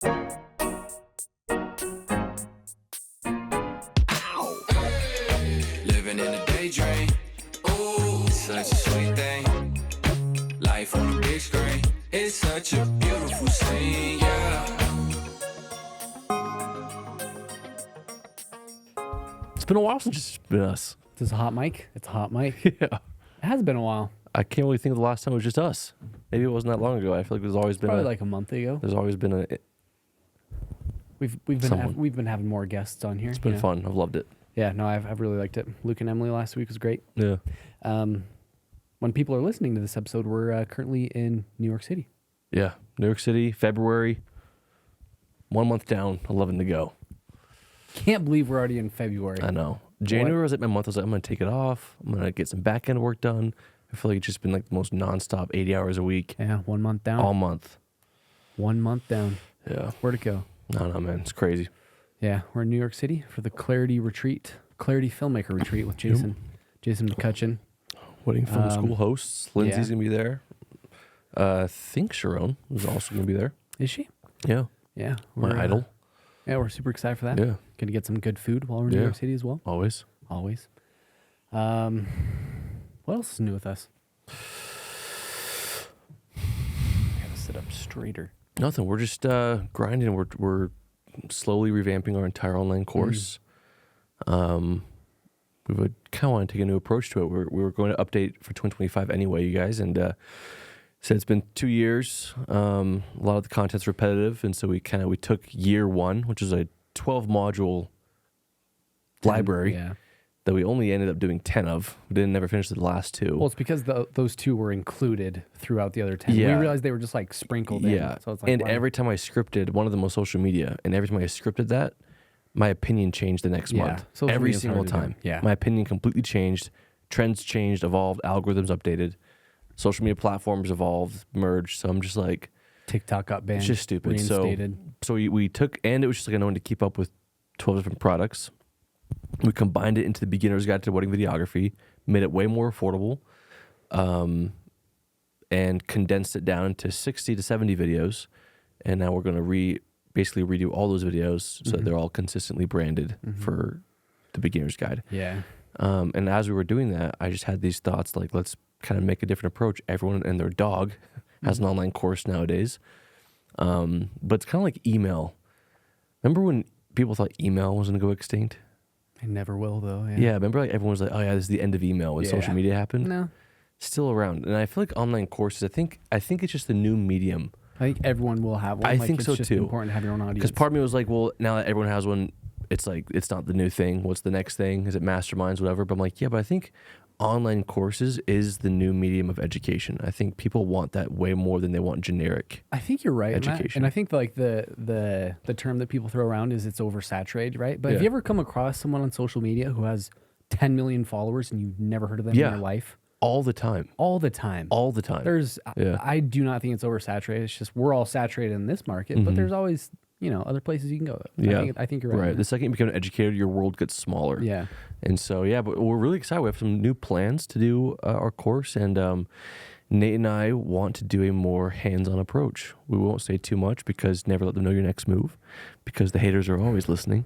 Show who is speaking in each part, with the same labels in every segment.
Speaker 1: Living in a daydream. Ooh, such a sweet thing. Life on the big screen. It's such a beautiful scene, yeah.
Speaker 2: It's been a while since it's been us.
Speaker 3: Is this a hot mic? It's a hot mic.
Speaker 2: Yeah.
Speaker 3: It has been a while.
Speaker 2: I can't really think of the last time it was just us. Maybe it wasn't that long ago. I feel like there's always been
Speaker 3: Probably like a month ago.
Speaker 2: there's always been a.
Speaker 3: We've been having more guests on here.
Speaker 2: It's been fun. I've loved it.
Speaker 3: Yeah, no, I've really liked it. Luke and Emily last week was great.
Speaker 2: Yeah.
Speaker 3: When people are listening to this episode, we're currently in New York City.
Speaker 2: Yeah. New York City, February. 1 month down, 11 to go.
Speaker 3: Can't believe we're already in February.
Speaker 2: I know. January was like my month. I was like, I'm going to take it off. I'm going to get some back end work done. I feel like it's just been like the most nonstop 80 hours a week.
Speaker 3: Yeah, 1 month down.
Speaker 2: All month.
Speaker 3: 1 month down.
Speaker 2: Yeah.
Speaker 3: Where'd it go?
Speaker 2: No, man. It's crazy.
Speaker 3: Yeah, we're in New York City for the Clarity Filmmaker Retreat with Jason McCutcheon.
Speaker 2: Wedding Film School hosts. Lindsay's going to be there. I think Sharon is also going to be there.
Speaker 3: Is she?
Speaker 2: Yeah.
Speaker 3: Yeah.
Speaker 2: My idol.
Speaker 3: Yeah, we're super excited for that.
Speaker 2: Yeah.
Speaker 3: Gonna get some good food while we're in New York City as well.
Speaker 2: Always.
Speaker 3: Always. What else is new with us? I gotta sit up straighter.
Speaker 2: Nothing. We're just grinding. We're slowly revamping our entire online course. We would kind of want to take a new approach to it. We were going to update for 2025 anyway, you guys, and said it's been 2 years. A lot of the content's repetitive, and so we took year one, which is a 12 module library that we only ended up doing 10 of. We didn't never finish the last two.
Speaker 3: Well, it's because those two were included throughout the other 10.
Speaker 2: Yeah.
Speaker 3: We realized they were just like sprinkled in.
Speaker 2: Yeah.
Speaker 3: So it's like,
Speaker 2: and
Speaker 3: wow.
Speaker 2: every time I scripted, one of them was social media, and every time I scripted that, my opinion changed the next month.
Speaker 3: Social
Speaker 2: Every
Speaker 3: media's
Speaker 2: single
Speaker 3: hard to do.
Speaker 2: time.
Speaker 3: Yeah.
Speaker 2: My opinion completely changed. Trends changed, evolved, algorithms updated. Social media platforms evolved, merged. So I'm just like,
Speaker 3: TikTok got banned.
Speaker 2: it's just stupid.
Speaker 3: Reinstated.
Speaker 2: So we took, and it was just like annoying to keep up with 12 different products. We combined it into the beginner's guide to wedding videography, made it way more affordable, and condensed it down to 60 to 70 videos. And now we're going to basically redo all those videos so that they're all consistently branded for the beginner's guide.
Speaker 3: Yeah.
Speaker 2: And as we were doing that, I just had these thoughts like, let's kind of make a different approach. Everyone and their dog has an online course nowadays. But it's kind of like email. Remember when people thought email was going to go extinct?
Speaker 3: It never will, though.
Speaker 2: Yeah, remember like everyone was like, oh yeah, this is the end of email when social media happened?
Speaker 3: No.
Speaker 2: Still around. And I feel like online courses, I think it's just the new medium.
Speaker 3: I think everyone will have one.
Speaker 2: I think so
Speaker 3: it's just
Speaker 2: too.
Speaker 3: important to have your own audience.
Speaker 2: Because part of me was like, well, now that everyone has one, it's like, it's not the new thing. What's the next thing? Is it masterminds, whatever? But I'm like, yeah, but I think online courses is the new medium of education. I think people want that way more than they want generic.
Speaker 3: I think you're right.
Speaker 2: Education.
Speaker 3: And I think like the term that people throw around is it's oversaturated, right? But have you ever come across someone on social media who has 10 million followers and you've never heard of them in your life?
Speaker 2: All the time.
Speaker 3: All the time.
Speaker 2: All the time.
Speaker 3: I do not think it's oversaturated. It's just we're all saturated in this market, but there's always, other places you can go. I think you're right.
Speaker 2: Right. The second you become an educator, your world gets smaller.
Speaker 3: Yeah.
Speaker 2: And so, but we're really excited. We have some new plans to do our course, and Nate and I want to do a more hands-on approach. We won't say too much because never let them know your next move, because the haters are always listening.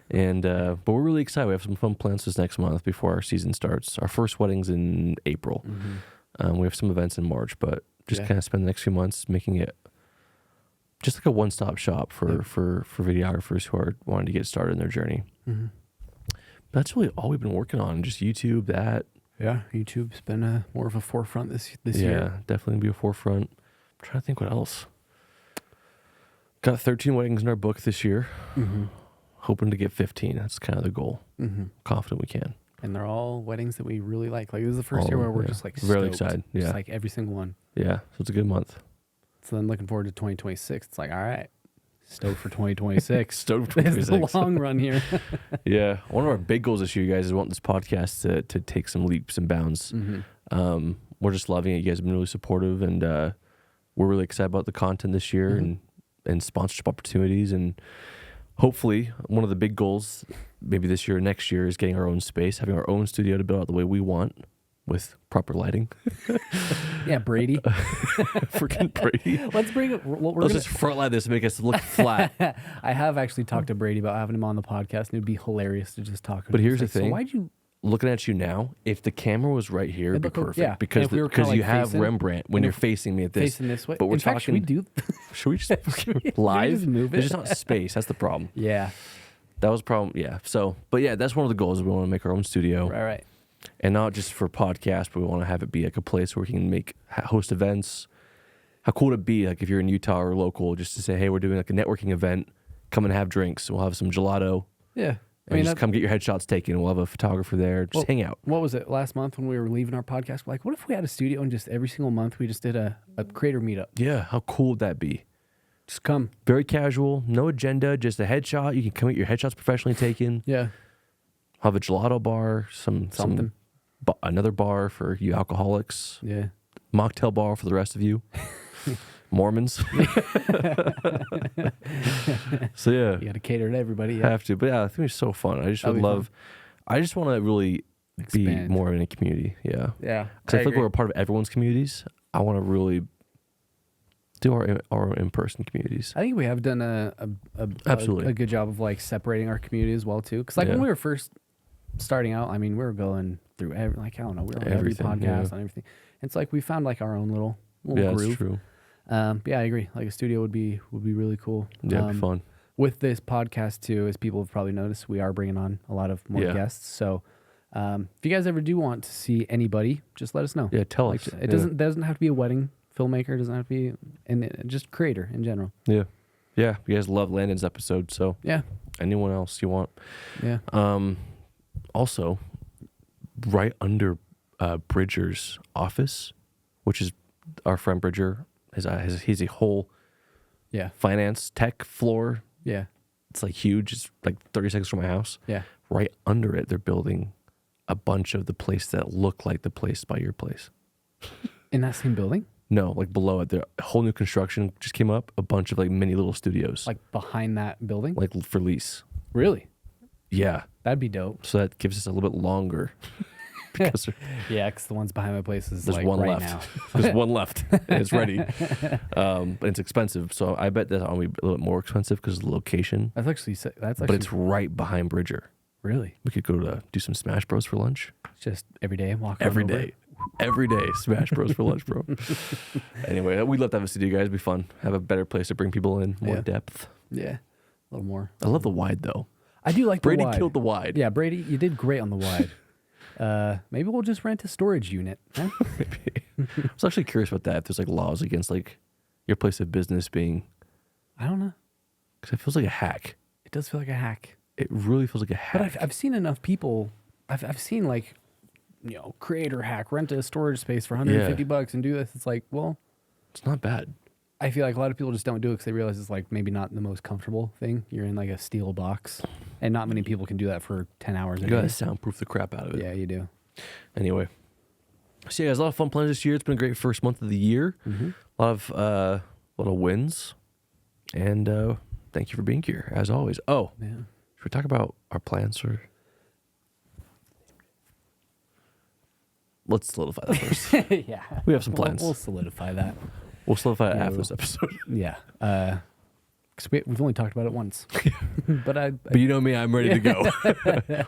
Speaker 2: And but we're really excited. We have some fun plans this next month before our season starts. Our first wedding's in April. We have some events in March, but just kind of spend the next few months making it just like a one-stop shop for videographers who are wanting to get started in their journey. That's really all we've been working on. Just YouTube, that.
Speaker 3: Yeah, YouTube's been more of a forefront this year.
Speaker 2: Yeah, definitely be a forefront. I'm trying to think what else. Got 13 weddings in our book this year. Hoping to get 15. That's kind of the goal. Confident we can.
Speaker 3: And they're all weddings that we really like. Like, this is the first year where we're just like stoked.
Speaker 2: Really excited. Yeah.
Speaker 3: Just like every single one.
Speaker 2: Yeah, so it's a good month.
Speaker 3: So then looking forward to 2026. It's like, all right, stoked for 2026.
Speaker 2: Stoked for 2026.
Speaker 3: It's a long run here.
Speaker 2: Yeah. One of our big goals this year, you guys, is want this podcast to take some leaps and bounds. We're just loving it. You guys have been really supportive, and we're really excited about the content this year and sponsorship opportunities. And hopefully one of the big goals maybe this year or next year is getting our own space, having our own studio to build out the way we want. with proper lighting.
Speaker 3: Yeah, Brady.
Speaker 2: Freaking Brady.
Speaker 3: Let's bring it.
Speaker 2: Let's just front light this and make us look flat.
Speaker 3: I have actually talked to Brady about having him on the podcast, and it'd be hilarious to just talk.
Speaker 2: But here's the thing.
Speaker 3: So why'd you?
Speaker 2: Looking at you now, if the camera was right here, it'd be perfect.
Speaker 3: Yeah.
Speaker 2: Because
Speaker 3: And if we were kinda
Speaker 2: you
Speaker 3: like
Speaker 2: have
Speaker 3: facing-
Speaker 2: Rembrandt when you're facing me at this.
Speaker 3: Facing this way.
Speaker 2: But we're
Speaker 3: In
Speaker 2: talking.
Speaker 3: fact, should we do?
Speaker 2: Should we just
Speaker 3: we
Speaker 2: live?
Speaker 3: just move
Speaker 2: There's
Speaker 3: it?
Speaker 2: just not space. That's the problem.
Speaker 3: Yeah.
Speaker 2: That was a problem. Yeah. So, but yeah, that's one of the goals. We want to make our own studio,
Speaker 3: Right.
Speaker 2: and not just for podcasts, but we want to have it be like a place where we can host events. How cool would it be, like if you're in Utah or local, just to say, hey, we're doing like a networking event. Come and have drinks. We'll have some gelato.
Speaker 3: Yeah.
Speaker 2: And just come get your headshots taken. We'll have a photographer there. Just hang out.
Speaker 3: What was it last month when we were leaving our podcast? We're like, what if we had a studio and just every single month we just did a creator meetup?
Speaker 2: Yeah. How cool would that be?
Speaker 3: Just come.
Speaker 2: Very casual, no agenda, just a headshot. You can come get your headshots professionally taken.
Speaker 3: Yeah.
Speaker 2: Have a gelato bar,
Speaker 3: Something.
Speaker 2: Another bar for you alcoholics.
Speaker 3: Yeah.
Speaker 2: Mocktail bar for the rest of you. Mormons. So yeah.
Speaker 3: You got to cater to everybody. Yeah.
Speaker 2: Have to. But yeah, I think it's so fun. I just
Speaker 3: That'd
Speaker 2: would
Speaker 3: be
Speaker 2: love, I just want to really be
Speaker 3: Expand.
Speaker 2: more in a community. Yeah.
Speaker 3: Yeah.
Speaker 2: Because I feel like we're a part of everyone's communities. I want to really do our in-person communities.
Speaker 3: I think we have done
Speaker 2: Absolutely.
Speaker 3: a good job of like separating our community as well too. Because like when
Speaker 2: Yeah.
Speaker 3: we were first starting out, I mean, we were going through we were on every
Speaker 2: Everything,
Speaker 3: podcast
Speaker 2: yeah.
Speaker 3: on everything. It's like we found like our own little
Speaker 2: Yeah,
Speaker 3: groove.
Speaker 2: that's true.
Speaker 3: Yeah, I agree. Like a studio would be really cool.
Speaker 2: Yeah, it'd be fun.
Speaker 3: With this podcast too, as people have probably noticed, we are bringing on a lot of more
Speaker 2: Yeah.
Speaker 3: guests. So if you guys ever do want to see anybody, just let us know.
Speaker 2: Yeah, tell
Speaker 3: Like,
Speaker 2: us.
Speaker 3: it doesn't have to be a wedding filmmaker. It doesn't have to be, and just creator in general.
Speaker 2: Yeah. Yeah. You guys love Landon's episode, so
Speaker 3: Yeah.
Speaker 2: anyone else you want.
Speaker 3: Yeah.
Speaker 2: Also, right under Bridger's office, which is our friend Bridger, he's a whole
Speaker 3: Yeah.
Speaker 2: finance tech floor.
Speaker 3: Yeah.
Speaker 2: It's like huge. It's like 30 seconds from my house.
Speaker 3: Yeah.
Speaker 2: Right under it, they're building a bunch of the place that look like the place by your place.
Speaker 3: In that same building?
Speaker 2: No, like below it, there a whole new construction just came up. A bunch of like mini little studios,
Speaker 3: Like behind that building?
Speaker 2: like for lease.
Speaker 3: Really?
Speaker 2: Yeah,
Speaker 3: That'd be dope.
Speaker 2: so that gives us a little bit longer because
Speaker 3: Yeah, because the ones behind my place is
Speaker 2: there's
Speaker 3: like
Speaker 2: one
Speaker 3: right
Speaker 2: left.
Speaker 3: now.
Speaker 2: There's one left, and it's ready. But it's expensive, so I bet that's going to be a little bit more expensive because of the location.
Speaker 3: That's actually sick.
Speaker 2: But it's right behind Bridger.
Speaker 3: really
Speaker 2: We could go to do some Smash Bros for lunch
Speaker 3: just every day walk
Speaker 2: every
Speaker 3: on over.
Speaker 2: day. Every day, Smash Bros for lunch, bro. Anyway, we'd love to have a studio, guys. It'd be fun. Have a better place to bring people in, more
Speaker 3: Yeah.
Speaker 2: depth.
Speaker 3: Yeah, a little more.
Speaker 2: I love the wide though.
Speaker 3: I do like
Speaker 2: Brady
Speaker 3: the wide.
Speaker 2: killed the wide.
Speaker 3: Yeah, Brady, you did great on the wide. Maybe we'll just rent a storage unit. Huh?
Speaker 2: I was actually curious about that. If there's like laws against like your place of business being,
Speaker 3: I don't know.
Speaker 2: because it feels like a hack.
Speaker 3: It does feel like a hack.
Speaker 2: It really feels like a hack.
Speaker 3: But I've seen enough people. I've seen like, creator hack, rent a storage space for $150 and do this. It's like, well,
Speaker 2: It's not bad.
Speaker 3: I feel like a lot of people just don't do it because they realize it's like maybe not the most comfortable thing. You're in like a steel box, and not many people can do that for 10 hours a
Speaker 2: You
Speaker 3: day.
Speaker 2: gotta soundproof the crap out of it.
Speaker 3: Yeah, you do.
Speaker 2: Anyway, so yeah, guys, a lot of fun plans this year. It's been a great first month of the year. A lot of wins, and thank you for being here as always. Oh,
Speaker 3: Yeah.
Speaker 2: should we talk about our plans for? Let's solidify that first.
Speaker 3: Yeah.
Speaker 2: We have some plans.
Speaker 3: We'll solidify that.
Speaker 2: We'll solidify it
Speaker 3: Yeah,
Speaker 2: after
Speaker 3: we
Speaker 2: this episode.
Speaker 3: Yeah. Because we've only talked about it once. But
Speaker 2: But you know me, I'm ready to go.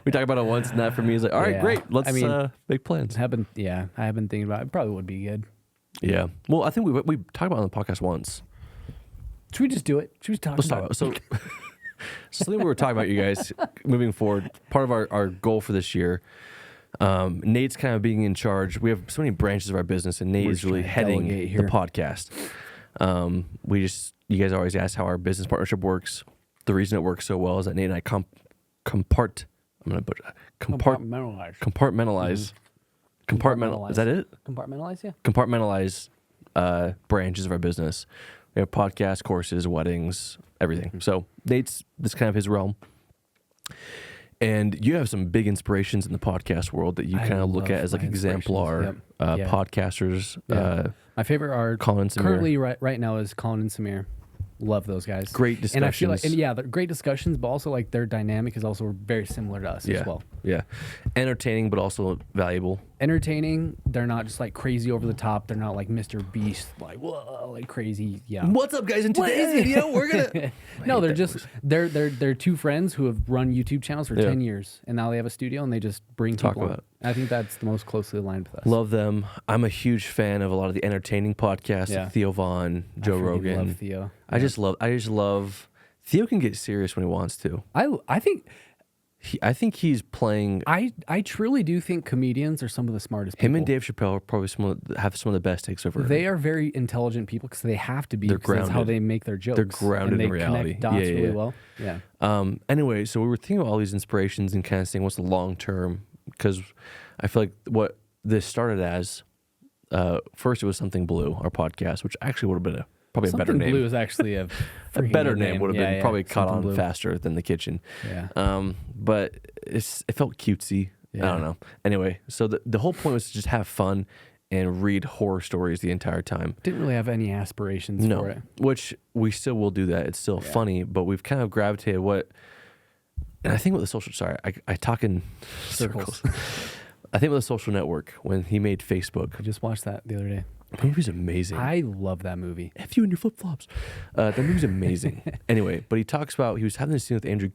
Speaker 2: We talk about it once, and that for me is like, all right,
Speaker 3: Yeah.
Speaker 2: great. Let's
Speaker 3: I mean,
Speaker 2: make plans.
Speaker 3: I have been thinking about it. It probably would be good.
Speaker 2: Yeah. Well, I think we talked about it on the podcast once.
Speaker 3: Should we just do it? Should we talk
Speaker 2: Let's
Speaker 3: about
Speaker 2: talk
Speaker 3: it?
Speaker 2: about so something we were talking about, you guys, moving forward. Part of our goal for this year. Nate's kind of being in charge. We have so many branches of our business, and Nate
Speaker 3: We're
Speaker 2: is
Speaker 3: just
Speaker 2: really
Speaker 3: trying to
Speaker 2: heading
Speaker 3: delegate
Speaker 2: the
Speaker 3: here.
Speaker 2: podcast. You guys always ask how our business partnership works. The reason it works so well is that Nate and I compartmentalize. Is that it?
Speaker 3: Compartmentalize, yeah.
Speaker 2: Compartmentalize branches of our business. We have podcasts, courses, weddings, everything. So Nate's this kind of his realm. And you have some big inspirations in the podcast world that you
Speaker 3: I
Speaker 2: kind of look
Speaker 3: love
Speaker 2: at as like
Speaker 3: my
Speaker 2: exemplar
Speaker 3: inspirations. Yep. Yeah.
Speaker 2: podcasters.
Speaker 3: Yeah. My favorite are
Speaker 2: Colin and Samir.
Speaker 3: currently right now is Colin and Samir. Love those guys.
Speaker 2: Great discussions.
Speaker 3: And I feel like, they're great discussions, but also like their dynamic is also very similar to us as well.
Speaker 2: Yeah. Entertaining, but also valuable.
Speaker 3: Entertaining. They're not just like crazy over the top. They're not like Mr. Beast, like whoa, like crazy. Yeah.
Speaker 2: What's up, guys? In today's video, we're gonna.
Speaker 3: No, they're just they're two friends who have run YouTube channels for 10 years, and now they have a studio and they just bring
Speaker 2: Talk
Speaker 3: people
Speaker 2: about
Speaker 3: on. I think that's the most closely aligned with us.
Speaker 2: Love them. I'm a huge fan of a lot of the entertaining podcasts, like Theo Von, Joe Rogan.
Speaker 3: Love Theo.
Speaker 2: I just love. Theo can get serious when he wants to.
Speaker 3: I think.
Speaker 2: I think he's playing.
Speaker 3: I truly do think comedians are some of the smartest people.
Speaker 2: Him and Dave Chappelle are probably have some of the best takes ever.
Speaker 3: They are very intelligent people because they have to be.
Speaker 2: They're
Speaker 3: because that's how
Speaker 2: grounded.
Speaker 3: they make their jokes.
Speaker 2: They're grounded
Speaker 3: and they
Speaker 2: in reality.
Speaker 3: Connect dots really well. Yeah.
Speaker 2: Anyway, so we were thinking about all these inspirations and kind of saying what's the long term, because I feel like what this started as, first it was Something Blue, our podcast, which actually would have been probably a better name.
Speaker 3: Blue is actually a
Speaker 2: better name. Would have been probably caught
Speaker 3: Something
Speaker 2: on
Speaker 3: Blue.
Speaker 2: faster than The Kitchen.
Speaker 3: Yeah.
Speaker 2: But it felt cutesy.
Speaker 3: Yeah.
Speaker 2: I don't know. Anyway, so the whole point was to just have fun and read horror stories the entire time.
Speaker 3: Didn't really have any aspirations for it.
Speaker 2: Which we still will do that. It's still funny, but we've kind of gravitated and I think with the social, sorry, I talk in circles. I think with the Social Network, when he made Facebook.
Speaker 3: I just watched that the other day.
Speaker 2: The movie's amazing.
Speaker 3: I love that movie.
Speaker 2: F you and your flip flops. That movie's amazing. Anyway, but he talks about, he was having this scene with Andrew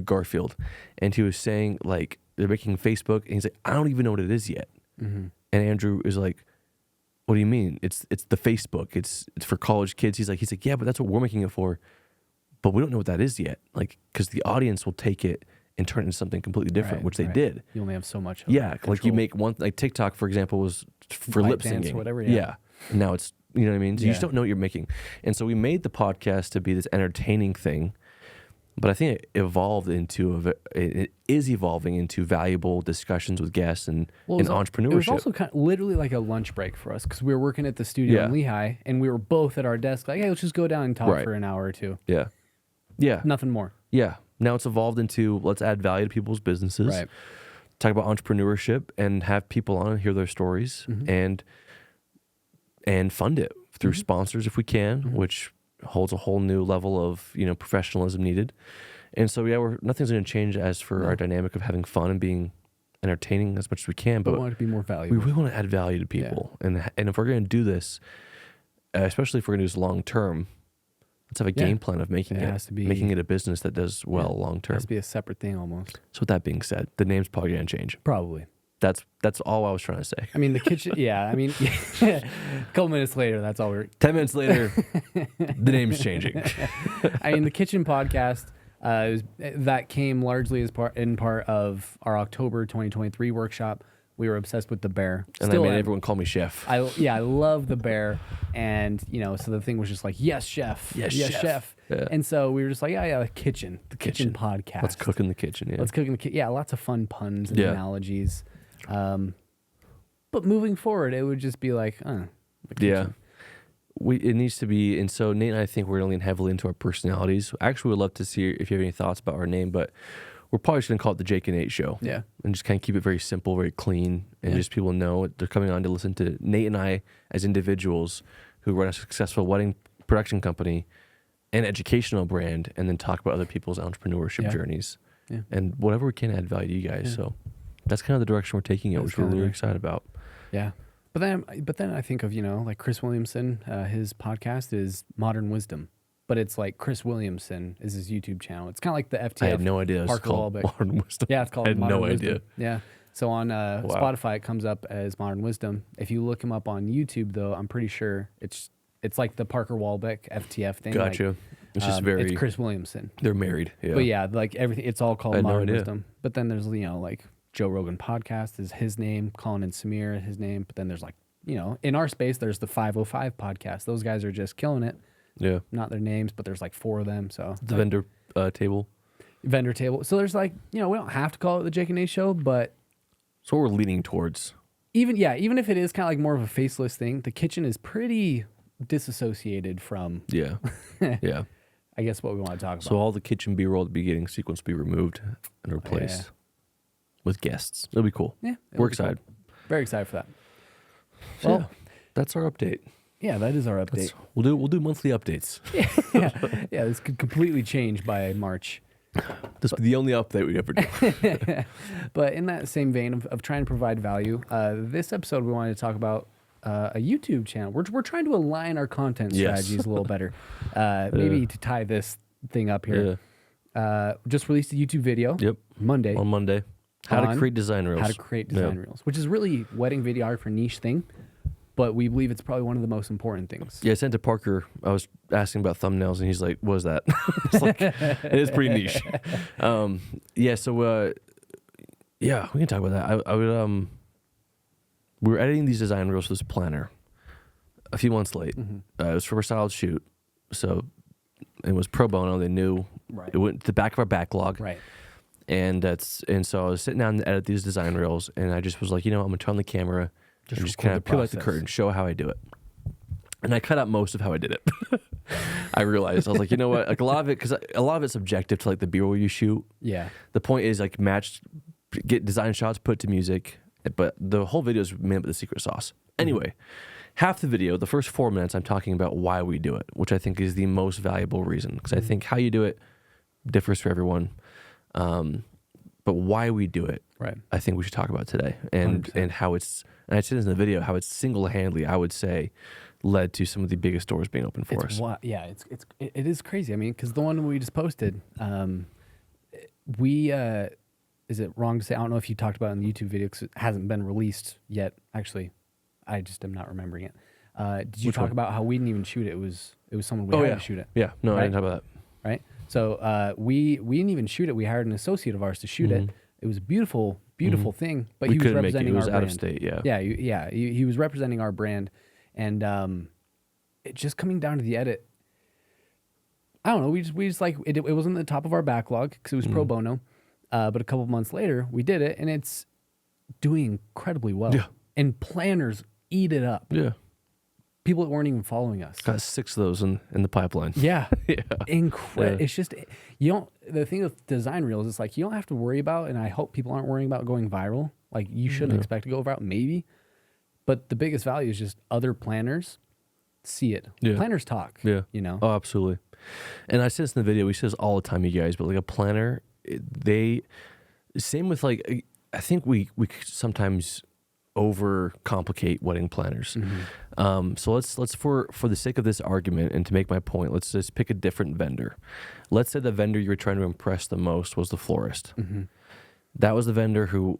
Speaker 2: Garfield, and he was saying like they're making Facebook, and he's like, I don't even know what it is yet.
Speaker 3: Mm-hmm.
Speaker 2: And Andrew is like, what do you mean? It's the Facebook. It's for college kids. He's like, yeah, but that's what we're making it for. But we don't know what that is yet. Like, because the audience will take it and turn it into something completely different, which they did.
Speaker 3: You only have so much.
Speaker 2: Like you make one, like TikTok, for example, was for lip syncing
Speaker 3: or whatever.
Speaker 2: Yeah. And now it's, you know what I mean? So you
Speaker 3: Yeah.
Speaker 2: just don't know what you're making. And so we made the podcast to be this entertaining thing, but I think it is evolving into valuable discussions with guests and entrepreneurship.
Speaker 3: It was also kind of literally like a lunch break for us because we were working at the studio in Lehigh, and we were both at our desk like, hey, let's just go down and talk for an hour or two.
Speaker 2: Yeah. Yeah.
Speaker 3: Nothing more.
Speaker 2: Yeah. Now it's evolved into let's add value to people's businesses.
Speaker 3: Right.
Speaker 2: Talk about entrepreneurship and have people on and hear their stories and fund it through sponsors if we can, which holds a whole new level of, professionalism needed. And so nothing's going to change as for our dynamic of having fun and being entertaining as much as we can, but
Speaker 3: we want it to be more valuable.
Speaker 2: We really want to add value to people. Yeah. And if we're going to do this, especially if we're going to do this long term, let's have a game plan of making it a business that does well long term.
Speaker 3: It has to be a separate thing almost.
Speaker 2: So with that being said, the name's probably going to change.
Speaker 3: Probably.
Speaker 2: That's all I was trying to say.
Speaker 3: I mean, the kitchen, a couple minutes later, that's all
Speaker 2: 10 minutes later, the name's changing.
Speaker 3: I mean, the kitchen podcast, that came largely as part of our October 2023 workshop. We were obsessed with the bear.
Speaker 2: And I made everyone call me chef.
Speaker 3: I love the bear. And, so the thing was just like, yes, chef. Yes, chef. Yeah. And so we were just like, the kitchen podcast.
Speaker 2: Let's cook in the kitchen. Yeah.
Speaker 3: Let's cook in the kitchen. Yeah, lots of fun puns and analogies. But moving forward, it would just be like, the kitchen.
Speaker 2: It needs to be, and so Nate and I think we're going to lean heavily into our personalities. Actually, we'd love to see if you have any thoughts about our name, but we're probably just going to call it the Jake and Nate Show.
Speaker 3: Yeah.
Speaker 2: And just kind of keep it very simple, very clean, and just people know they're coming on to listen to Nate and I as individuals who run a successful wedding production company and educational brand, and then talk about other people's entrepreneurship journeys. Yeah. And whatever we can add value to you guys. Yeah. So that's kind of the direction we're taking it, which we're really excited about.
Speaker 3: Yeah. But then I think of, like Chris Williamson, his podcast is Modern Wisdom, but it's like Chris Williamson is his YouTube channel. It's kind of like the FTF.
Speaker 2: I had no idea it was called Modern Wisdom.
Speaker 3: Yeah, it's called
Speaker 2: I had
Speaker 3: Modern
Speaker 2: no
Speaker 3: Wisdom.
Speaker 2: idea.
Speaker 3: Yeah. So on Spotify, it comes up as Modern Wisdom. If you look him up on YouTube, though, I'm pretty sure it's like the Parker Walbeck FTF thing.
Speaker 2: Gotcha. It's just
Speaker 3: it's Chris Williamson.
Speaker 2: They're married. Yeah.
Speaker 3: But like everything, it's all called Modern Wisdom. But then there's, like Joe Rogan podcast is his name, Colin and Samir his name. But then there's like, in our space, there's the 505 podcast. Those guys are just killing it.
Speaker 2: Yeah.
Speaker 3: Not their names, but there's like 4 of them. So
Speaker 2: the vendor table.
Speaker 3: Vendor table. So there's like, we don't have to call it the Jake and Nate Show, but
Speaker 2: so we're leaning towards.
Speaker 3: Even if it is kind of like more of a faceless thing, the kitchen is pretty disassociated from.
Speaker 2: Yeah. Yeah.
Speaker 3: I guess what we want to talk about.
Speaker 2: So all the kitchen B-roll at the beginning sequence will be removed and replaced with guests. It'll be cool.
Speaker 3: Yeah.
Speaker 2: We're excited.
Speaker 3: Cool. Very excited for that.
Speaker 2: So, well, that's our update.
Speaker 3: Yeah, that is our update.
Speaker 2: We'll do monthly updates.
Speaker 3: Yeah, this could completely change by March.
Speaker 2: This will be the only update we ever do.
Speaker 3: But in that same vein of trying to provide value, this episode we wanted to talk about a YouTube channel. We're trying to align our content strategies a little better. Maybe to tie this thing up here. Just released a YouTube video.
Speaker 2: Yep.
Speaker 3: On
Speaker 2: Monday. How to create design reels.
Speaker 3: How to create design reels, which is really wedding videographer niche thing. But we believe it's probably one of the most important things.
Speaker 2: Yeah, I sent to Parker. I was asking about thumbnails, and he's like, "What is that?" It's like, it is pretty niche. So we can talk about that. I would we were editing these design reels for this planner a few months late. It was for a solid shoot, so it was pro bono. They knew it went to the back of our backlog,
Speaker 3: right?
Speaker 2: And so I was sitting down to edit these design reels, and I just was like, I'm gonna turn on the camera. Just kind of peel back the curtain, show how I do it. And I cut out most of how I did it. I realized, I was like, you know what? Like a lot of it's subjective to like the B-roll you shoot.
Speaker 3: Yeah.
Speaker 2: The point is like get design shots, put to music, but the whole video is made up of the secret sauce. Anyway, half the video, the first 4 minutes, I'm talking about why we do it, which I think is the most valuable reason. Because I think how you do it differs for everyone. But why we do it, I think we should talk about today. And how it's... And I said this in the video, how it's single-handedly, I would say, led to some of the biggest doors being open for us.
Speaker 3: It is crazy. I mean, because the one we just posted, is it wrong to say, I don't know if you talked about it in the YouTube video because it hasn't been released yet. Actually, I just am not remembering it. Did you talk about how we didn't even shoot it? It was someone we hired to shoot it.
Speaker 2: Yeah, no, I didn't talk about that.
Speaker 3: Right? So we didn't even shoot it. We hired an associate of ours to shoot it. It was a beautiful thing, but he was representing our brand.
Speaker 2: Out of state,
Speaker 3: Yeah. He was representing our brand, and it just coming down to the edit. I don't know. We just like it. It wasn't the top of our backlog because it was pro bono, but a couple of months later we did it, and it's doing incredibly well. Yeah. And planners eat it up.
Speaker 2: Yeah.
Speaker 3: People that weren't even following us.
Speaker 2: Got 6 of those in the pipeline.
Speaker 3: Yeah. Incredible. It's just, the thing with design reels, it's like, you don't have to worry about, and I hope people aren't worrying about going viral. Like, you shouldn't expect to go viral, maybe. But the biggest value is just other planners see it. Yeah. Planners talk. Yeah.
Speaker 2: Oh, absolutely. And I say this in the video, we say this all the time, you guys, but like a planner, same with like, I think we sometimes overcomplicate wedding planners. So let's for the sake of this argument and to make my point, let's just pick a different vendor. Let's say the vendor you were trying to impress the most was the florist. That was the vendor who,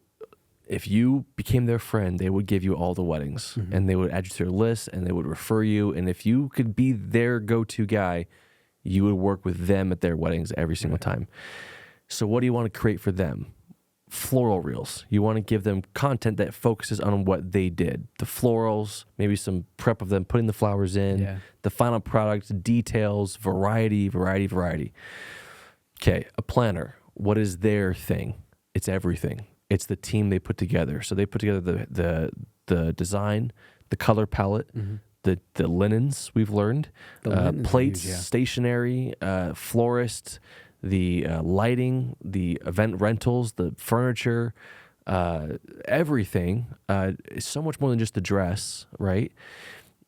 Speaker 2: if you became their friend, they would give you all the weddings and they would add you to their list and they would refer you. And if you could be their go-to guy, you would work with them at their weddings every single time. So what do you want to create for them? Floral reels. You want to give them content that focuses on what they did. The florals, maybe some prep of them putting the flowers in, the final product, details, variety. Okay, a planner. What is their thing? It's everything. It's the team they put together. So they put together the design, the color palette, the linens we've learned, plates, stationery, florist, the lighting, the event rentals, the furniture, everything is so much more than just the dress, right?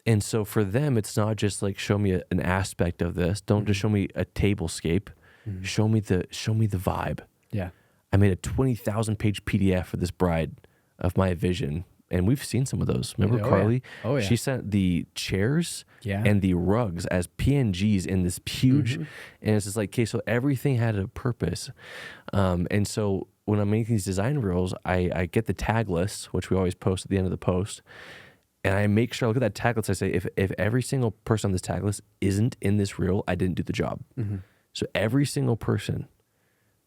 Speaker 2: And so for them, it's not just like show me an aspect of this. Don't just show me a tablescape. Show me the vibe. Yeah, I made a 20,000-page PDF for this bride of my vision. And we've seen some of those. Remember Carly? Yeah. Oh, yeah. She sent the chairs and the rugs as PNGs in this huge. And it's just like, okay, so everything had a purpose. And so when I'm making these design reels, I get the tag list, which we always post at the end of the post. And I make sure I look at that tag list. I say, if every single person on this tag list isn't in this reel, I didn't do the job. So every single person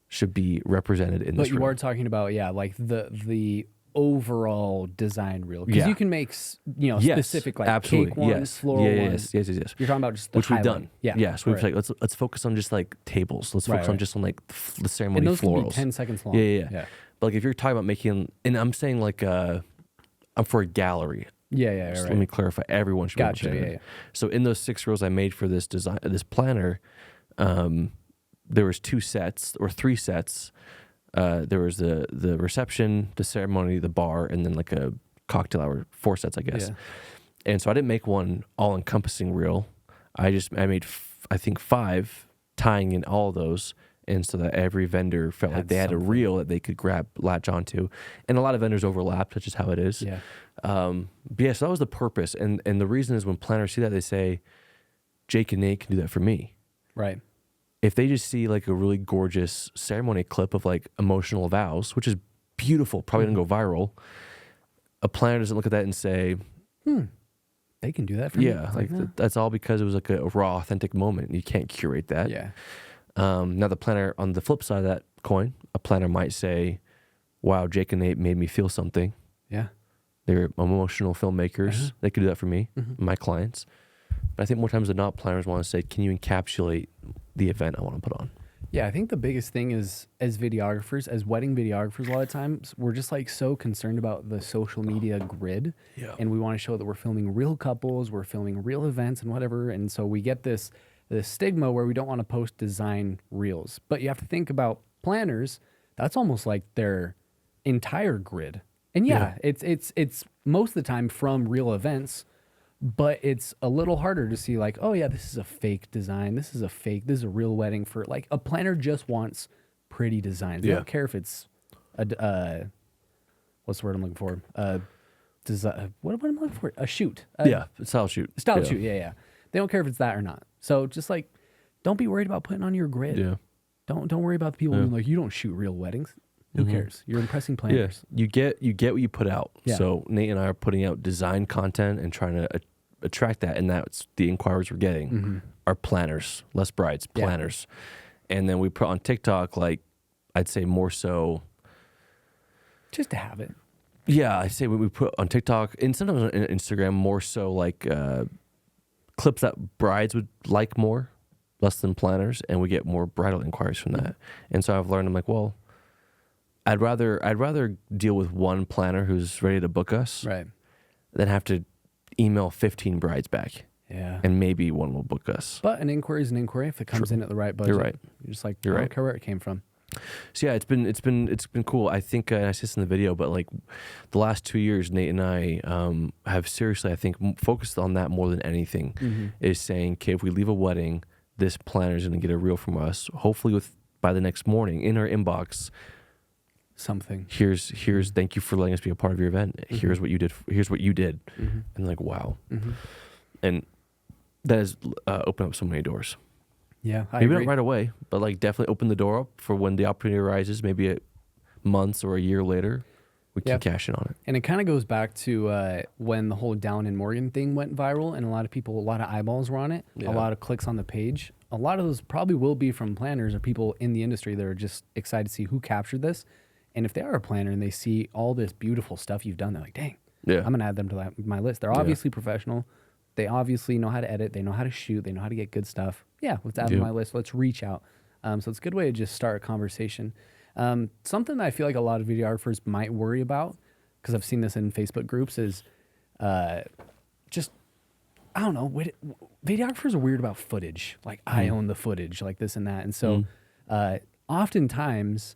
Speaker 2: should be represented in this reel. But
Speaker 3: you are talking about, like the overall design reel, because you can make specific like cake ones, floral ones.
Speaker 2: Yes.
Speaker 3: You're talking about just the
Speaker 2: which we've done. So we've like let's focus on just like tables. Let's focus on just on like the ceremony
Speaker 3: and those
Speaker 2: florals.
Speaker 3: Can be 10 seconds long.
Speaker 2: Yeah. But like if you're talking about making, and I'm saying like I'm for a gallery. Just let me clarify. Everyone should be represented. So in those 6 reels I made for this design, this planner, there was 2 sets or 3 sets. There was the reception, the ceremony, the bar, and then like a cocktail hour, 4 sets, I guess. And so I didn't make one all-encompassing reel. I made, I think, 5 tying in all of those, and so that every vendor felt like they had a reel that they could latch onto. And a lot of vendors overlapped, which is how it is.
Speaker 3: Yeah.
Speaker 2: So that was the purpose. And the reason is when planners see that, they say, Jake and Nate can do that for me.
Speaker 3: Right.
Speaker 2: If they just see like a really gorgeous ceremony clip of like emotional vows, which is beautiful, probably going to go viral, a planner doesn't look at that and say,
Speaker 3: they can do that for me.
Speaker 2: Yeah, that's all because it was like a raw, authentic moment. You can't curate that.
Speaker 3: Yeah.
Speaker 2: Now the planner, on the flip side of that coin, a planner might say, wow, Jake and Nate made me feel something.
Speaker 3: Yeah.
Speaker 2: They're emotional filmmakers. They could do that for me, my clients. But I think more times than not, planners want to say, can you encapsulate the event I want to put on?
Speaker 3: Yeah, I think the biggest thing is, as videographers, as wedding videographers, a lot of times we're just like so concerned about the social media grid.
Speaker 2: Yeah.
Speaker 3: And we want to show that we're filming real couples, we're filming real events and whatever. And so we get this stigma where we don't want to post design reels. But you have to think about planners, that's almost like their entire grid. And it's most of the time from real events, but it's a little harder to see like, oh yeah, this is a fake design. This is a real wedding. For like, a planner just wants pretty designs. They don't care if it's what's the word I'm looking for? What am I looking for? A shoot.
Speaker 2: Style shoot.
Speaker 3: Style shoot. Yeah. They don't care if it's that or not. So just like, don't be worried about putting on your grid.
Speaker 2: Yeah.
Speaker 3: Don't worry about the people being like, you don't shoot real weddings. Who cares? You're impressing planners.
Speaker 2: Yeah. You get what you put out.
Speaker 3: Yeah.
Speaker 2: So Nate and I are putting out design content and trying to attract that, and that's the inquiries we're getting are planners, less brides, planners. And then we put on TikTok, like, I'd say more so
Speaker 3: Just to have it.
Speaker 2: Yeah, I say we put on TikTok and sometimes on Instagram more so like clips that brides would like more, less than planners, and we get more bridal inquiries from that. And so I've learned, I'm like, well, I'd rather deal with one planner who's ready to book us,
Speaker 3: Right.
Speaker 2: than have to email 15 brides back.
Speaker 3: Yeah.
Speaker 2: And maybe one will book us.
Speaker 3: But an inquiry is an inquiry if it comes in at the right budget.
Speaker 2: You're right.
Speaker 3: You're just like,
Speaker 2: You're
Speaker 3: I
Speaker 2: right.
Speaker 3: don't care where it came from.
Speaker 2: So yeah, it's been cool. I think, and I see this in the video, but like the last 2 years, Nate and I have seriously, I think, focused on that more than anything. Is saying, okay, if we leave a wedding, this planner is going to get a reel from us. Hopefully, by the next morning in our inbox,
Speaker 3: something.
Speaker 2: Here's thank you for letting us be a part of your event. Here's what you did. Here's what you did. And like, wow. And that has opened up so many doors.
Speaker 3: Yeah, I
Speaker 2: maybe
Speaker 3: agree.
Speaker 2: not right away, but like definitely open the door up for when the opportunity arises. Maybe months or a year later, we can cash in on it.
Speaker 3: And it kind of goes back to when the whole Down in Morgan thing went viral, and a lot of eyeballs were on it, a lot of clicks on the page. A lot of those probably will be from planners or people in the industry that are just excited to see who captured this. And if they are a planner and they see all this beautiful stuff you've done, they're like, dang, I'm going to add them to my list. They're obviously professional. They obviously know how to edit. They know how to shoot. They know how to get good stuff. Yeah, let's add them to my list. Let's reach out. So it's a good way to just start a conversation. Something that I feel like a lot of videographers might worry about, because I've seen this in Facebook groups, is just, I don't know, videographers are weird about footage. Like, I own the footage, like this and that. And so oftentimes,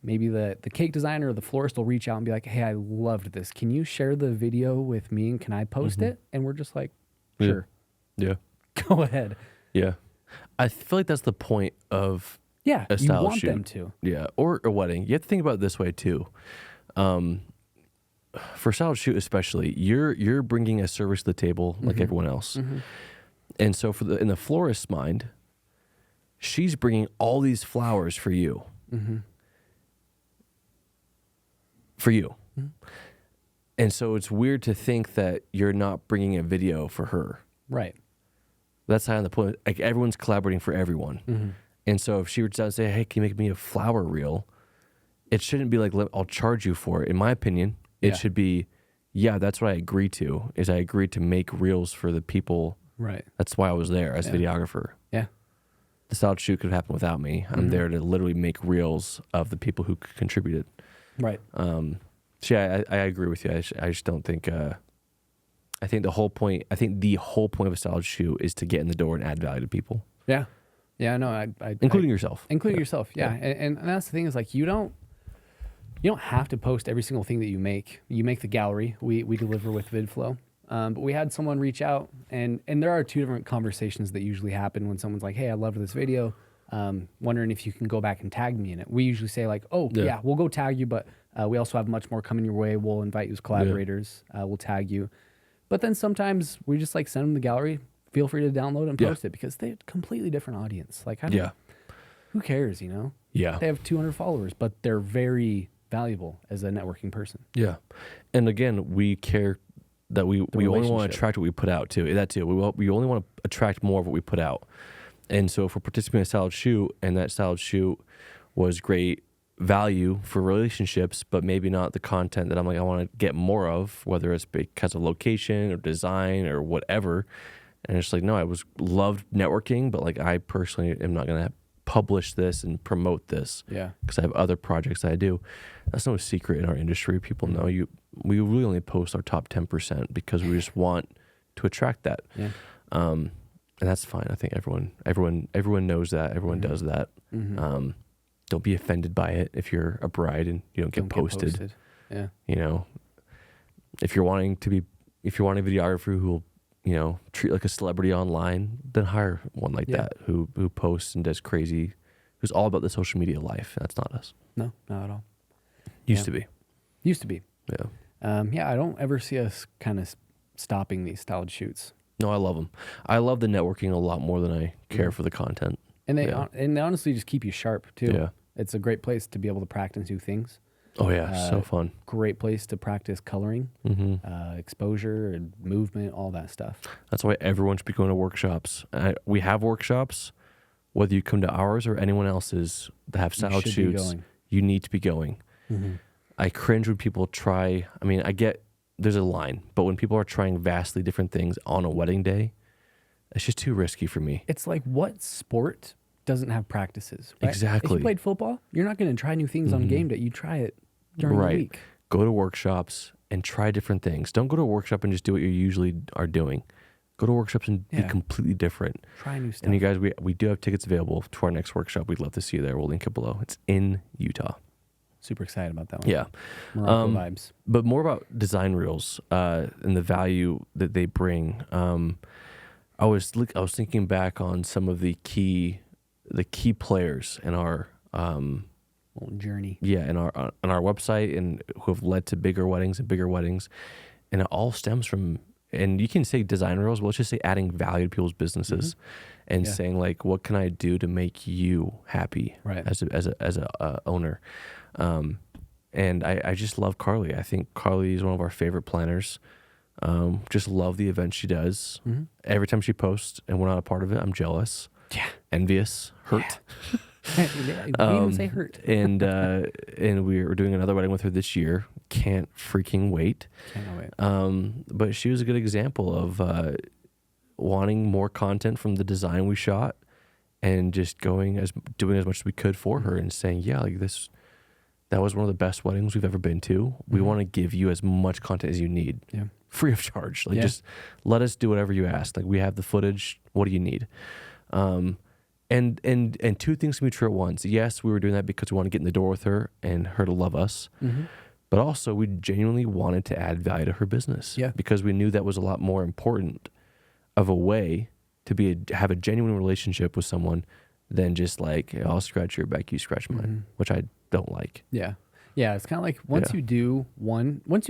Speaker 3: maybe the cake designer or the florist will reach out and be like, hey, I loved this. Can you share the video with me and can I post it? And we're just like, sure.
Speaker 2: Yeah.
Speaker 3: Go ahead.
Speaker 2: Yeah. I feel like that's the point of a style
Speaker 3: you want
Speaker 2: shoot.
Speaker 3: them to.
Speaker 2: Yeah. Or a wedding. You have to think about it this way too. For style shoot especially, you're bringing a service to the table like everyone else. And so in the florist's mind, she's bringing all these flowers for you. For you. And so it's weird to think that you're not bringing a video for her.
Speaker 3: Right.
Speaker 2: That's kind of the point. Like, everyone's collaborating for everyone. And so if she were to say, hey, can you make me a flower reel? It shouldn't be like, I'll charge you for it. In my opinion, it should be, that's what I agreed to, is I agreed to make reels for the people.
Speaker 3: Right.
Speaker 2: That's why I was there as a videographer. Yeah. The style shoot could have happened without me. I'm there to literally make reels of the people who contributed. Right. So yeah, I agree with you. I just don't think, I think the whole point of a style shoot is to get in the door and add value to people. Yeah. Yeah, no, including yourself.
Speaker 3: Including yourself, yeah. And that's the thing, is like, you don't have to post every single thing that you make. You make the gallery. We deliver with VidFlow. But we had someone reach out, and there are two different conversations that usually happen when someone's like, hey, I loved this video. Wondering if you can go back and tag me in it. We usually say like, oh, yeah, we'll go tag you, but we also have much more coming your way. We'll invite you as collaborators. We'll tag you. But then sometimes we just like send them the gallery. Feel free to download and post it because they're a completely different audience. Like, who cares, you know?
Speaker 2: Yeah.
Speaker 3: They have 200 followers, but they're very valuable as a networking person.
Speaker 2: Yeah. And again, we care that we only want to attract what we put out too. That too. We only want to attract more of what we put out. And so if we're participating in a styled shoot and that styled shoot was great value for relationships, but maybe not the content that I'm like, I want to get more of, whether it's because of location or design or whatever. And it's like, no, I loved networking, but like I personally am not going to publish this and promote this because I have other projects that I do. That's no secret in our industry. People know we really only post our top 10% because we just want to attract that. And that's fine. I think everyone knows that. Everyone does that. Don't be offended by it if you're a bride and you don't get posted.
Speaker 3: Yeah.
Speaker 2: You know, if you're wanting a videographer who will, you know, treat like a celebrity online, then hire one like that who posts and does crazy, who's all about the social media life. That's not us.
Speaker 3: No, not at all.
Speaker 2: Used to be.
Speaker 3: Yeah. I don't ever see us kind of stopping these styled shoots.
Speaker 2: No, I love them. I love the networking a lot more than I care for the content.
Speaker 3: And they honestly just keep you sharp too.
Speaker 2: Yeah.
Speaker 3: It's a great place to be able to practice new things.
Speaker 2: Oh yeah, so fun.
Speaker 3: Great place to practice coloring, exposure and movement, all that stuff.
Speaker 2: That's why everyone should be going to workshops. We have workshops, whether you come to ours or anyone else's that have styled shoots. You need to be going. I cringe when people try. I mean, I get there's a line, but when people are trying vastly different things on a wedding day, it's just too risky for me.
Speaker 3: It's like, what sport doesn't have practices? Right?
Speaker 2: Exactly.
Speaker 3: If you played football, you're not going to try new things on game day. You try it during the week.
Speaker 2: Go to workshops and try different things. Don't go to a workshop and just do what you usually are doing. Go to workshops and be completely different.
Speaker 3: Try new stuff.
Speaker 2: And you guys, we do have tickets available to our next workshop. We'd love to see you there. We'll link it below. It's in Utah.
Speaker 3: Super excited about that one.
Speaker 2: Yeah.
Speaker 3: Morocco vibes.
Speaker 2: But more about design reels and the value that they bring. I was thinking back on some of the key players in our
Speaker 3: journey.
Speaker 2: Yeah, in our website and who have led to bigger weddings, and it all stems from. And you can say design reels, but let's just say adding value to people's businesses and saying like, what can I do to make you happy as a owner? And I just love Carly. I think Carly is one of our favorite planners. Just love the event she does. Every time she posts and we're not a part of it, I'm jealous, envious, hurt.
Speaker 3: You didn't even say hurt.
Speaker 2: and we're doing another wedding with her this year. Can't freaking wait. But she was a good example of wanting more content from the design we shot and just doing as much as we could for her and saying, yeah, like this. That was one of the best weddings we've ever been to. We want to give you as much content as you need, free of charge. Like just let us do whatever you ask. Like we have the footage. What do you need? And two things can be true at once. Yes, we were doing that because we want to get in the door with her and her to love us. But also we genuinely wanted to add value to her business. Because we knew that was a lot more important of a way to have a genuine relationship with someone than just like, hey, I'll scratch your back, you scratch mine, which I don't like.
Speaker 3: Yeah. It's kind of like once you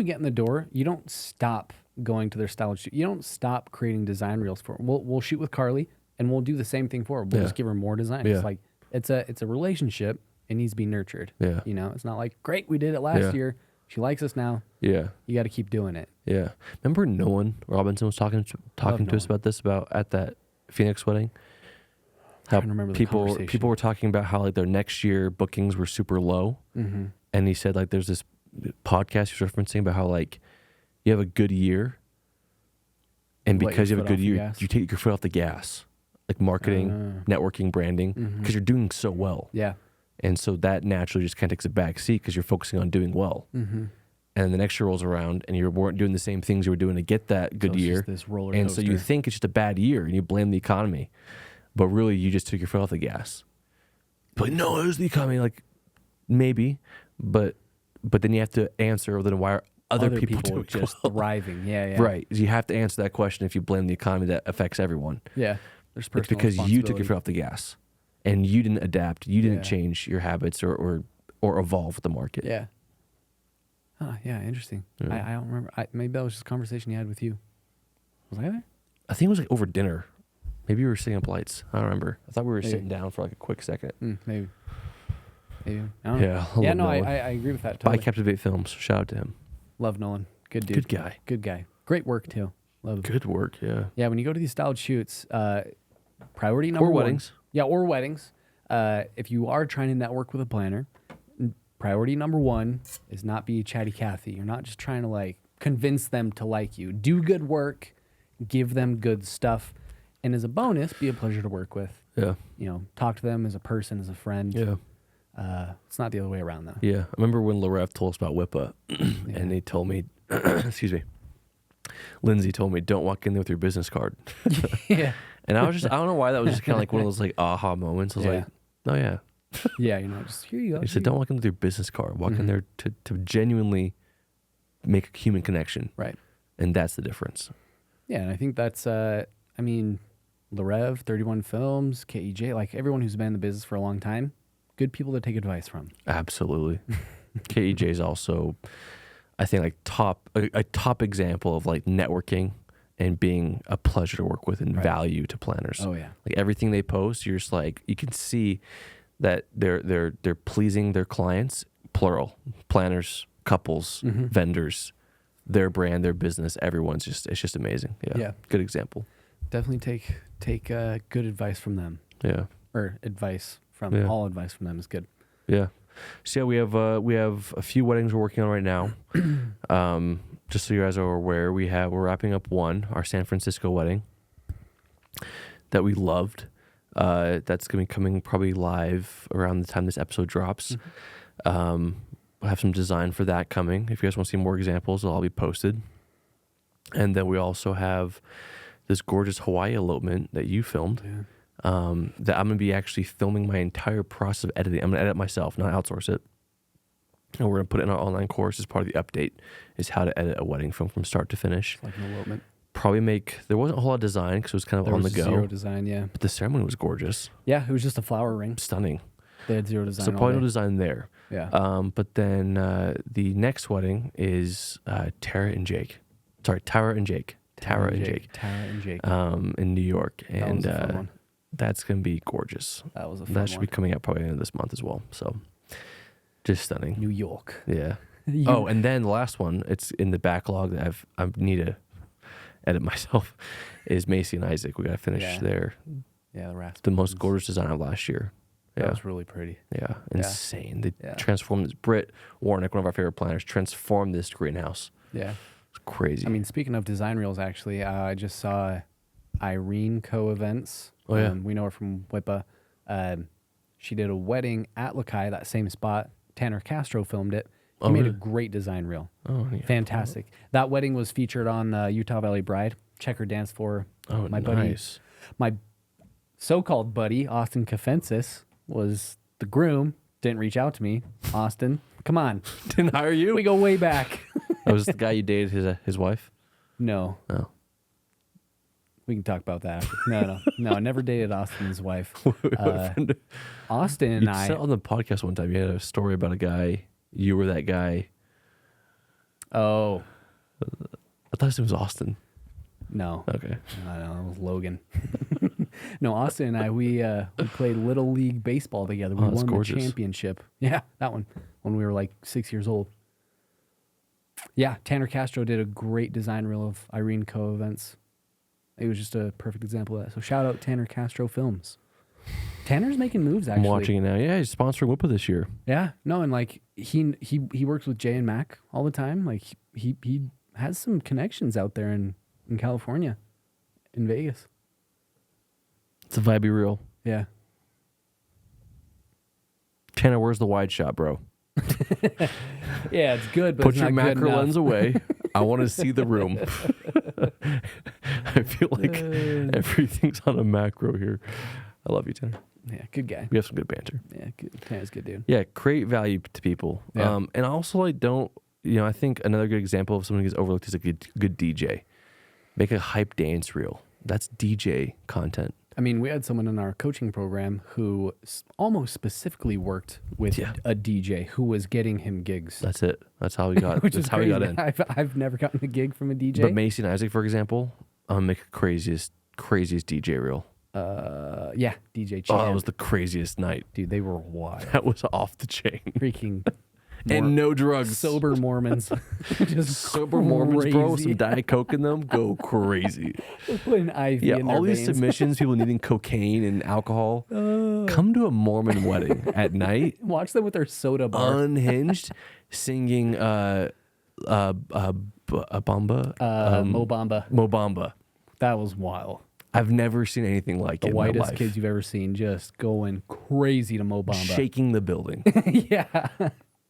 Speaker 3: get in the door, you don't stop going to their styled shoot. You don't stop creating design reels for them. We'll shoot with Carly and we'll do the same thing for her. We'll just give her more design. It's like, it's a relationship. It needs to be nurtured. You know, it's not like, great, we did it last year. She likes us now. You got to keep doing it.
Speaker 2: Remember Nolan Robinson was talking to us about this at that Phoenix wedding? How people were talking about how like their next year bookings were super low, and he said like there's this podcast he was referencing about how like you have a good year, and because you have a good year, you take your foot off the gas, like marketing, networking, branding, because you're doing so well. And so that naturally just kind of takes a back seat because you're focusing on doing well. And the next year rolls around and you weren't doing the same things you were doing to get that good year.
Speaker 3: This roller
Speaker 2: and
Speaker 3: coaster.
Speaker 2: So you think it's just a bad year and you blame the economy. But really, you just took your foot off the gas. But no, it was the economy. Like, maybe. But then you have to answer, then why other people doing
Speaker 3: just
Speaker 2: well.
Speaker 3: thriving. Yeah.
Speaker 2: Right. You have to answer that question if you blame the economy that affects everyone.
Speaker 3: Yeah. There's
Speaker 2: It's
Speaker 3: personal
Speaker 2: because you took your
Speaker 3: responsibility.
Speaker 2: foot off the gas and you didn't adapt. You didn't
Speaker 3: Yeah.
Speaker 2: change your habits or evolve with the market.
Speaker 3: Yeah. Huh, yeah, interesting.
Speaker 2: Yeah.
Speaker 3: I don't remember. Maybe that was just a conversation you had with you. Was I there?
Speaker 2: I think it was like over dinner. Maybe we were sitting up lights. I don't remember. I thought we were
Speaker 3: Maybe.
Speaker 2: sitting down for like a quick second.
Speaker 3: Maybe. Maybe. I don't know.
Speaker 2: Yeah.
Speaker 3: Yeah,
Speaker 2: love
Speaker 3: no, I
Speaker 2: Nolan.
Speaker 3: agree with that.
Speaker 2: By
Speaker 3: Totally.
Speaker 2: Captivate Films. Shout out to him.
Speaker 3: Love Nolan. Good dude.
Speaker 2: Good guy.
Speaker 3: Good guy. Great work too. Love.
Speaker 2: Good work. Yeah.
Speaker 3: Yeah, when you go to these styled shoots, priority number
Speaker 2: Or
Speaker 3: one.
Speaker 2: weddings.
Speaker 3: Yeah, or weddings. If you are trying to network with a planner, priority number one is not be chatty Cathy. You're not just trying to like convince them to like you. Do good work, give them good stuff, and as a bonus, be a pleasure to work with.
Speaker 2: Yeah.
Speaker 3: You know, talk to them as a person, as a friend.
Speaker 2: Yeah.
Speaker 3: It's not the other way around though.
Speaker 2: Yeah. I remember when Larev told us about WIPA and he told me, excuse me, Lindsay told me, don't walk in there with your business card.
Speaker 3: Yeah.
Speaker 2: And I was just, I don't know why that was just kind of like one of those like aha moments. I was
Speaker 3: Yeah.
Speaker 2: like, oh yeah.
Speaker 3: Yeah, you know, just here you go.
Speaker 2: He said, don't walk in with your business card. Walk in there to genuinely make a human connection.
Speaker 3: Right.
Speaker 2: And that's the difference.
Speaker 3: Yeah, and I think that's, I mean, Larev, 31 Films, KEJ, like everyone who's been in the business for a long time, good people to take advice from.
Speaker 2: Absolutely. KEJ is also, I think, like a top example of like networking and being a pleasure to work with and value to planners.
Speaker 3: Oh yeah.
Speaker 2: Like everything they post, you're just like, you can see that they're pleasing their clients, plural, planners, couples, vendors, their brand, their business, everyone's just, it's just amazing. Yeah.
Speaker 3: Yeah.
Speaker 2: Good example.
Speaker 3: Definitely take good advice from them.
Speaker 2: Yeah.
Speaker 3: Or advice from
Speaker 2: Yeah.
Speaker 3: all advice from them is good.
Speaker 2: Yeah. So yeah, we have a few weddings we're working on right now. Just so you guys are aware, we're wrapping up our San Francisco wedding that we loved. That's gonna be coming probably live around the time this episode drops. We'll have some design for that coming. If you guys want to see more examples, it'll all be posted. And then we also have this gorgeous Hawaii elopement that you filmed.
Speaker 3: Yeah.
Speaker 2: That I'm going to be actually filming my entire process of editing. I'm going to edit myself, not outsource it. And we're going to put it in our online course as part of the update, is how to edit a wedding film from start to finish.
Speaker 3: Like an elopement.
Speaker 2: There wasn't a whole lot of design because it was kind of
Speaker 3: There
Speaker 2: on
Speaker 3: was
Speaker 2: the go.
Speaker 3: zero design, yeah.
Speaker 2: But the ceremony was gorgeous.
Speaker 3: Yeah, it was just a flower ring.
Speaker 2: Stunning.
Speaker 3: They had zero design.
Speaker 2: So
Speaker 3: all
Speaker 2: probably no
Speaker 3: day.
Speaker 2: design there.
Speaker 3: Yeah.
Speaker 2: But then the next wedding is Tara and Jake. Tara and Jake.
Speaker 3: Tara and Jake.
Speaker 2: In New York.
Speaker 3: That was a fun one.
Speaker 2: That's going to be gorgeous.
Speaker 3: That was a fun
Speaker 2: That should
Speaker 3: one.
Speaker 2: be coming out probably the end of this month as well. So just stunning.
Speaker 3: New York.
Speaker 2: Yeah. Oh, and then the last one, it's in the backlog that I need to edit myself, is Macy and Isaac. We got to finish
Speaker 3: Yeah, the rasp.
Speaker 2: the most gorgeous design of last year.
Speaker 3: That
Speaker 2: Yeah.
Speaker 3: was really pretty.
Speaker 2: Yeah. Insane. They
Speaker 3: Yeah.
Speaker 2: transformed this. Britt Warnick, one of our favorite planners, transformed this greenhouse.
Speaker 3: Yeah.
Speaker 2: It's crazy.
Speaker 3: I mean, speaking of design reels, actually, I just saw Irene Co-Events.
Speaker 2: Oh, yeah.
Speaker 3: We know her from WIPA. She did a wedding at Lakai, that same spot. Tanner Castro filmed it. He
Speaker 2: Oh,
Speaker 3: made a
Speaker 2: really?
Speaker 3: great design reel.
Speaker 2: Oh, yeah.
Speaker 3: Fantastic. That wedding was featured on Utah Valley Bride. Check her dance for
Speaker 2: Oh,
Speaker 3: my
Speaker 2: nice.
Speaker 3: buddy. My so-called buddy, Austin Kafensis, was the groom. Didn't reach out to me. Austin, come on.
Speaker 2: Didn't hire you?
Speaker 3: We go way back.
Speaker 2: That was the guy you dated, his wife?
Speaker 3: No.
Speaker 2: Oh.
Speaker 3: We can talk about that. No, I never dated Austin's wife. Austin and
Speaker 2: You
Speaker 3: I.
Speaker 2: said on the podcast one time, you had a story about a guy. You were that guy.
Speaker 3: Oh,
Speaker 2: I thought his name was Austin.
Speaker 3: no.
Speaker 2: Okay.
Speaker 3: I don't know, it was Logan. No, Austin and I, we played Little League Baseball together. We
Speaker 2: Oh, that's
Speaker 3: won
Speaker 2: gorgeous.
Speaker 3: the championship. Yeah, that one. When we were like 6 years old. Yeah, Tanner Castro did a great design reel of Irene Co-Events. It was just a perfect example of that. So shout out Tanner Castro Films. Tanner's making moves, actually.
Speaker 2: I'm watching it now. Yeah, he's sponsoring WIPA this year.
Speaker 3: Yeah, no, and like he works with Jay and Mac all the time. Like he has some connections out there in California, in Vegas.
Speaker 2: It's a vibey reel.
Speaker 3: Yeah.
Speaker 2: Tanner, where's the wide shot, bro?
Speaker 3: Yeah, it's good, but
Speaker 2: Put
Speaker 3: it's
Speaker 2: your
Speaker 3: not good
Speaker 2: macro
Speaker 3: enough.
Speaker 2: lens away. I want to see the room. I feel like everything's on a macro here. I love you, Tanner.
Speaker 3: Yeah, good guy.
Speaker 2: We have some good banter.
Speaker 3: Yeah, good. Tanner's a good dude.
Speaker 2: Yeah, create value to people.
Speaker 3: Yeah.
Speaker 2: And also, like, don't, I think another good example of someone who gets overlooked is a good DJ. Make a hype dance reel. That's DJ content.
Speaker 3: I mean, we had someone in our coaching program who almost specifically worked with a DJ who was getting him gigs.
Speaker 2: That's it. That's how we got. That's how we got in.
Speaker 3: I've never gotten a gig from a DJ.
Speaker 2: But Macy and Isaac, for example, make a craziest DJ reel.
Speaker 3: Yeah, DJ Chan.
Speaker 2: Oh, that was the craziest night.
Speaker 3: Dude, they were wild.
Speaker 2: That was off the chain.
Speaker 3: Freaking.
Speaker 2: And no drugs.
Speaker 3: Sober Mormons. Just
Speaker 2: sober Mormons, bro. Some Diet Coke in them. Go crazy.
Speaker 3: Putting IV in their
Speaker 2: all these
Speaker 3: veins.
Speaker 2: submissions, people needing cocaine and alcohol. Come to a Mormon wedding at night.
Speaker 3: Watch them with their soda bar.
Speaker 2: Unhinged, singing Bamba.
Speaker 3: Mo Bamba.
Speaker 2: Mo Bamba.
Speaker 3: That was wild.
Speaker 2: I've never seen anything like it
Speaker 3: The
Speaker 2: in my
Speaker 3: whitest
Speaker 2: life.
Speaker 3: kids you've ever seen just going crazy to Mo Bamba.
Speaker 2: Shaking the building.
Speaker 3: Yeah.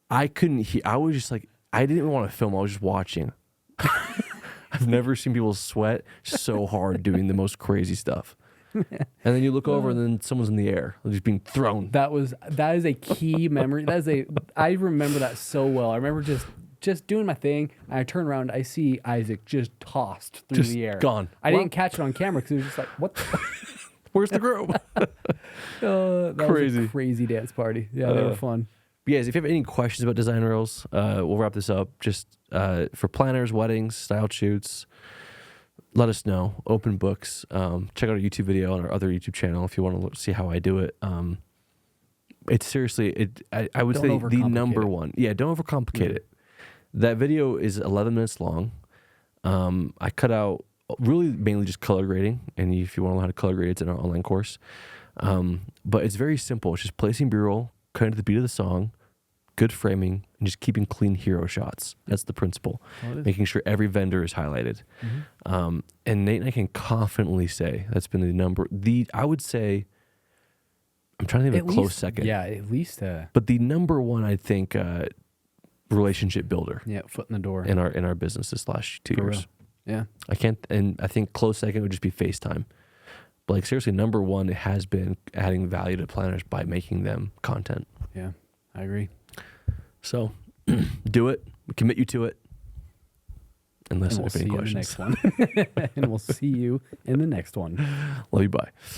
Speaker 2: I couldn't hear. I was just like, I didn't even want to film. I was just watching. I've never seen people sweat so hard doing the most crazy stuff. And then you look over and then someone's in the air, just being thrown.
Speaker 3: That is a key memory. I remember that so well. I remember just doing my thing. And I turn around, I see Isaac just tossed through
Speaker 2: Just
Speaker 3: the air.
Speaker 2: gone.
Speaker 3: I didn't catch it on camera because it was just like, what the
Speaker 2: Where's the groom?
Speaker 3: that
Speaker 2: Crazy.
Speaker 3: was a crazy dance party. Yeah, they were fun.
Speaker 2: Guys, if you have any questions about design reels, we'll wrap this up. Just for planners, weddings, style shoots, let us know. Open books. Check out our YouTube video on our other YouTube channel if you want to see how I do it. It's seriously, I would say the number one. Yeah, don't overcomplicate it. That video is 11 minutes long. I cut out really mainly just color grading, and if you want to learn how to color grade, it's in our online course. But it's very simple. It's just placing B-roll, cutting to the beat of the song, good framing, and just keeping clean hero shots. That's the principle. Making sure every vendor is highlighted. Mm-hmm. And Nate and I can confidently say that's been I would say, I'm trying to think of a close second.
Speaker 3: Yeah, at least.
Speaker 2: But the number one, I think, relationship builder.
Speaker 3: Yeah, foot in the door.
Speaker 2: In our business this last 2 years.
Speaker 3: Yeah.
Speaker 2: I think close second would just be FaceTime. But like seriously, number one, it has been adding value to planners by making them content.
Speaker 3: Yeah, I agree.
Speaker 2: So do it. We commit you to it. And listen if any questions.
Speaker 3: And we'll see you in the next one.
Speaker 2: Love you. Bye.